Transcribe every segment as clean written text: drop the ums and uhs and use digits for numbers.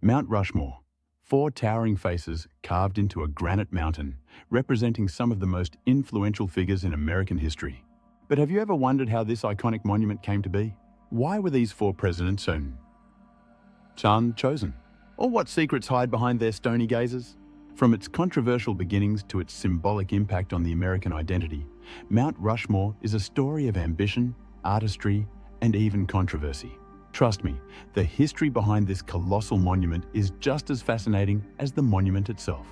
Mount Rushmore, four towering faces carved into a granite mountain, representing some of the most influential figures in American history. But have you ever wondered how this iconic monument came to be? Why were these four presidents chosen? Or what secrets hide behind their stony gazes? From its controversial beginnings to its symbolic impact on the American identity, Mount Rushmore is a story of ambition, artistry, and even controversy. Trust me, the history behind this colossal monument is just as fascinating as the monument itself.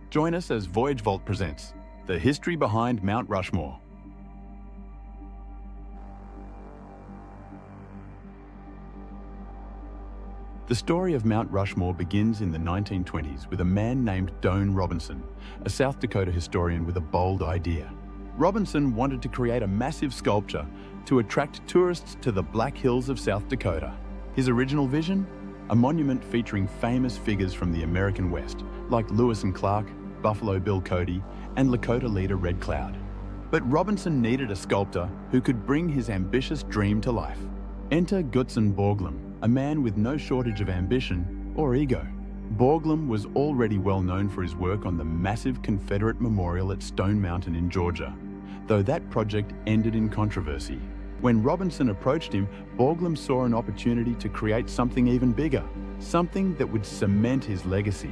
Join us as VoyageVault presents The History Behind Mount Rushmore. The story of Mount Rushmore begins in the 1920s with a man named Doane Robinson, a South Dakota historian with a bold idea. Robinson wanted to create a massive sculpture to attract tourists to the Black Hills of South Dakota. His original vision? A monument featuring famous figures from the American West, like Lewis and Clark, Buffalo Bill Cody, and Lakota leader Red Cloud. But Robinson needed a sculptor who could bring his ambitious dream to life. Enter Gutzon Borglum, a man with no shortage of ambition or ego. Borglum was already well known for his work on the massive Confederate memorial at Stone Mountain in Georgia, though that project ended in controversy. When Robinson approached him, Borglum saw an opportunity to create something even bigger, something that would cement his legacy.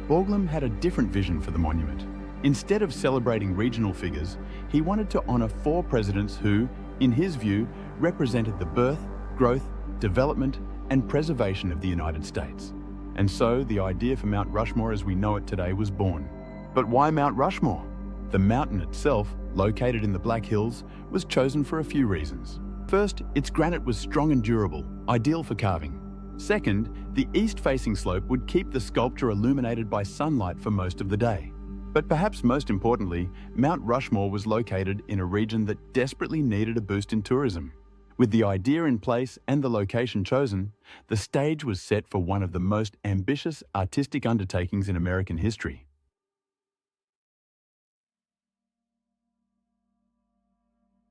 Borglum had a different vision for the monument. Instead of celebrating regional figures, he wanted to honor four presidents who, in his view, represented the birth, growth, development, and preservation of the United States. And so the idea for Mount Rushmore as we know it today was born. But why Mount Rushmore? The mountain itself, located in the Black Hills, was chosen for a few reasons. First, its granite was strong and durable, ideal for carving. Second, the east-facing slope would keep the sculpture illuminated by sunlight for most of the day. But perhaps most importantly, Mount Rushmore was located in a region that desperately needed a boost in tourism. With the idea in place and the location chosen, the stage was set for one of the most ambitious artistic undertakings in American history.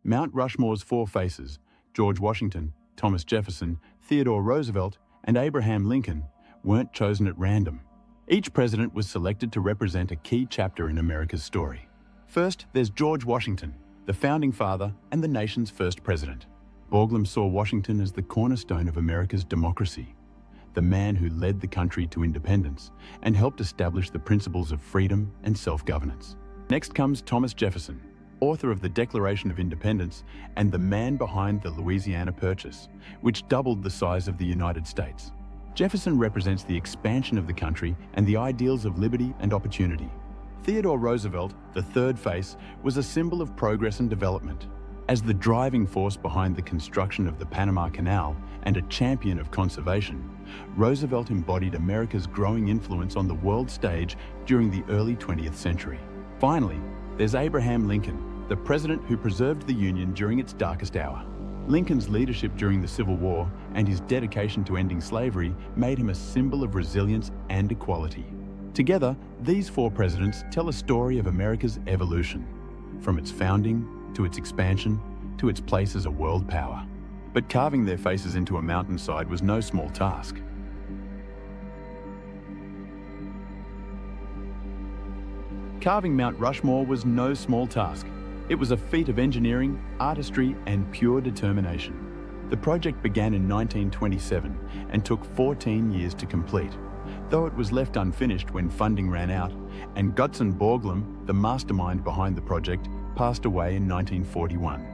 Mount Rushmore's four faces, George Washington, Thomas Jefferson, Theodore Roosevelt, and Abraham Lincoln, weren't chosen at random. Each president was selected to represent a key chapter in America's story. First, there's George Washington, the founding father and the nation's first president. Borglum saw Washington as the cornerstone of America's democracy, the man who led the country to independence and helped establish the principles of freedom and self-governance. Next comes Thomas Jefferson, author of the Declaration of Independence and the man behind the Louisiana Purchase, which doubled the size of the United States. Jefferson represents the expansion of the country and the ideals of liberty and opportunity. Theodore Roosevelt, the third face, was a symbol of progress and development. As the driving force behind the construction of the Panama Canal and a champion of conservation, Roosevelt embodied America's growing influence on the world stage during the early 20th century. Finally, there's Abraham Lincoln, the president who preserved the Union during its darkest hour. Lincoln's leadership during the Civil War and his dedication to ending slavery made him a symbol of resilience and equality. Together, these four presidents tell a story of America's evolution, from its founding to its expansion, to its place as a world power. But carving their faces into a mountainside was no small task. Carving Mount Rushmore was no small task. It was a feat of engineering, artistry, and pure determination. The project began in 1927 and took 14 years to complete, though it was left unfinished when funding ran out, and Gutzon Borglum, the mastermind behind the project, passed away in 1941.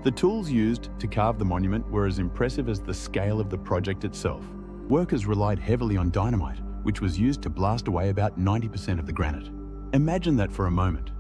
The tools used to carve the monument were as impressive as the scale of the project itself. Workers relied heavily on dynamite, which was used to blast away about 90% of the granite. Imagine that for a moment.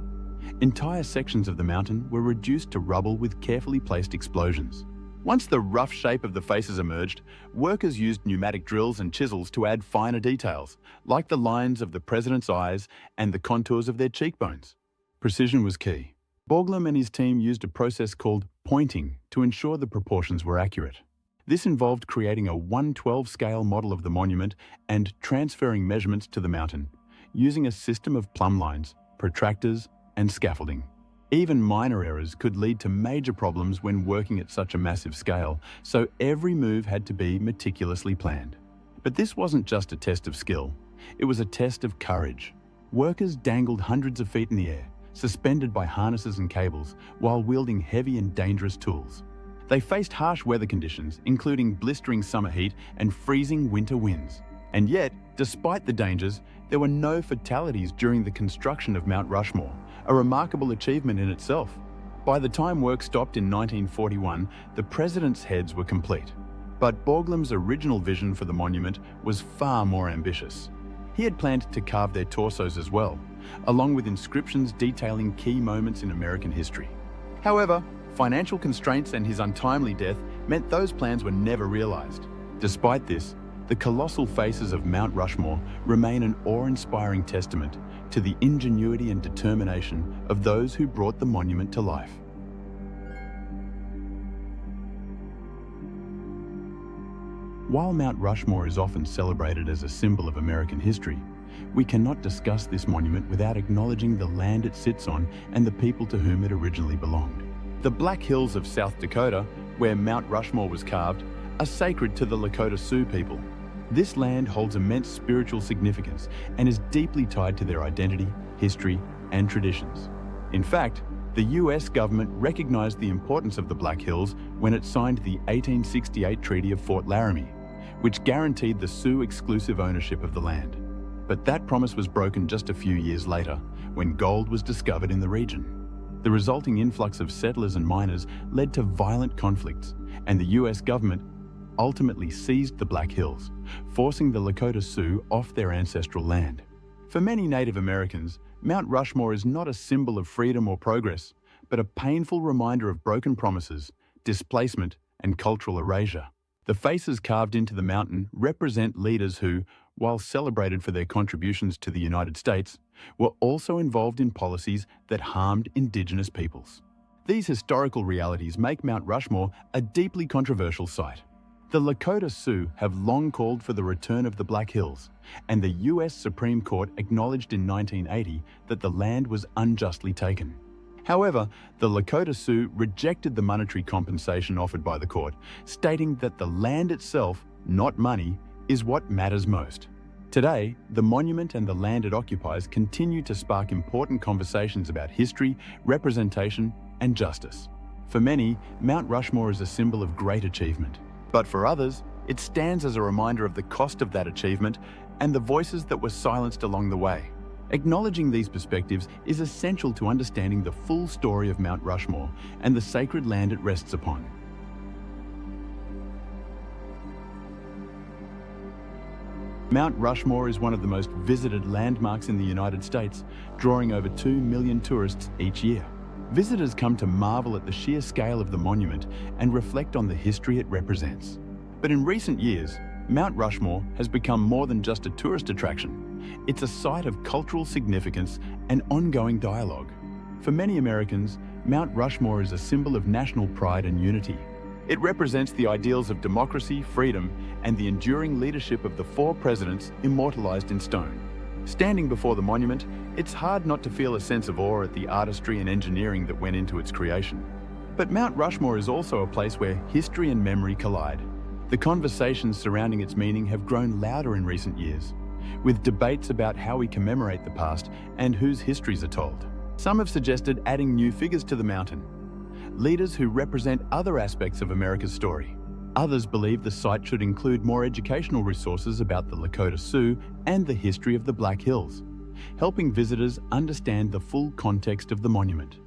Entire sections of the mountain were reduced to rubble with carefully placed explosions. Once the rough shape of the faces emerged, workers used pneumatic drills and chisels to add finer details, like the lines of the president's eyes and the contours of their cheekbones. Precision was key. Borglum and his team used a process called pointing to ensure the proportions were accurate. This involved creating a 1/12 scale model of the monument and transferring measurements to the mountain, using a system of plumb lines, protractors, and scaffolding. Even minor errors could lead to major problems when working at such a massive scale, so every move had to be meticulously planned. But this wasn't just a test of skill, it was a test of courage. Workers dangled hundreds of feet in the air, suspended by harnesses and cables, while wielding heavy and dangerous tools. They faced harsh weather conditions, including blistering summer heat and freezing winter winds. And yet, despite the dangers, there were no fatalities during the construction of Mount Rushmore, a remarkable achievement in itself. By the time work stopped in 1941, the president's heads were complete. But Borglum's original vision for the monument was far more ambitious. He had planned to carve their torsos as well, along with inscriptions detailing key moments in American history. However, financial constraints and his untimely death meant those plans were never realized. Despite this, the colossal faces of Mount Rushmore remain an awe-inspiring testament to the ingenuity and determination of those who brought the monument to life. While Mount Rushmore is often celebrated as a symbol of American history, we cannot discuss this monument without acknowledging the land it sits on and the people to whom it originally belonged. The Black Hills of South Dakota, where Mount Rushmore was carved, are sacred to the Lakota Sioux people. This land holds immense spiritual significance and is deeply tied to their identity, history, and traditions. In fact, the US government recognized the importance of the Black Hills when it signed the 1868 Treaty of Fort Laramie, which guaranteed the Sioux exclusive ownership of the land. But that promise was broken just a few years later, when gold was discovered in the region. The resulting influx of settlers and miners led to violent conflicts, and the US government ultimately seized the Black Hills, forcing the Lakota Sioux off their ancestral land. For many Native Americans, Mount Rushmore is not a symbol of freedom or progress, but a painful reminder of broken promises, displacement, and cultural erasure. The faces carved into the mountain represent leaders who, while celebrated for their contributions to the United States, were also involved in policies that harmed Indigenous peoples. These historical realities make Mount Rushmore a deeply controversial site. The Lakota Sioux have long called for the return of the Black Hills, and the US Supreme Court acknowledged in 1980 that the land was unjustly taken. However, the Lakota Sioux rejected the monetary compensation offered by the court, stating that the land itself, not money, is what matters most. Today, the monument and the land it occupies continue to spark important conversations about history, representation, and justice. For many, Mount Rushmore is a symbol of great achievement. But for others, it stands as a reminder of the cost of that achievement and the voices that were silenced along the way. Acknowledging these perspectives is essential to understanding the full story of Mount Rushmore and the sacred land it rests upon. Mount Rushmore is one of the most visited landmarks in the United States, drawing over 2 million tourists each year. Visitors come to marvel at the sheer scale of the monument and reflect on the history it represents. But in recent years, Mount Rushmore has become more than just a tourist attraction. It's a site of cultural significance and ongoing dialogue. For many Americans, Mount Rushmore is a symbol of national pride and unity. It represents the ideals of democracy, freedom, and the enduring leadership of the 4 presidents immortalized in stone. Standing before the monument, it's hard not to feel a sense of awe at the artistry and engineering that went into its creation. But Mount Rushmore is also a place where history and memory collide. The conversations surrounding its meaning have grown louder in recent years, with debates about how we commemorate the past and whose histories are told. Some have suggested adding new figures to the mountain, leaders who represent other aspects of America's story. Others believe the site should include more educational resources about the Lakota Sioux and the history of the Black Hills, helping visitors understand the full context of the monument.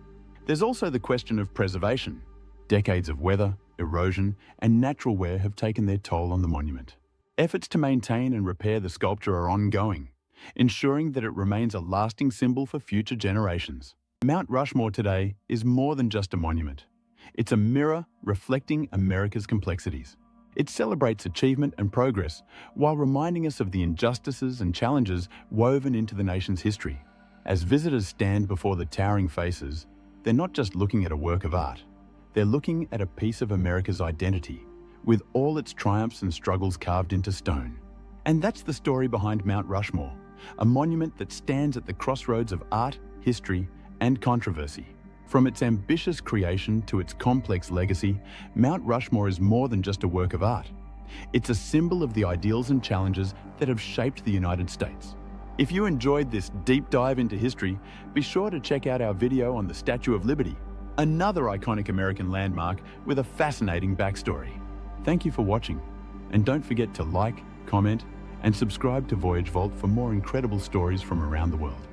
There's also the question of preservation. Decades of weather, erosion, and natural wear have taken their toll on the monument. Efforts to maintain and repair the sculpture are ongoing, ensuring that it remains a lasting symbol for future generations. Mount Rushmore today is more than just a monument. It's a mirror reflecting America's complexities. It celebrates achievement and progress while reminding us of the injustices and challenges woven into the nation's history. As visitors stand before the towering faces, they're not just looking at a work of art. They're looking at a piece of America's identity, with all its triumphs and struggles carved into stone. And that's the story behind Mount Rushmore, a monument that stands at the crossroads of art, history, and controversy. From its ambitious creation to its complex legacy, Mount Rushmore is more than just a work of art. It's a symbol of the ideals and challenges that have shaped the United States. If you enjoyed this deep dive into history, be sure to check out our video on the Statue of Liberty, another iconic American landmark with a fascinating backstory. Thank you for watching, and don't forget to like, comment, and subscribe to VoyageVault for more incredible stories from around the world.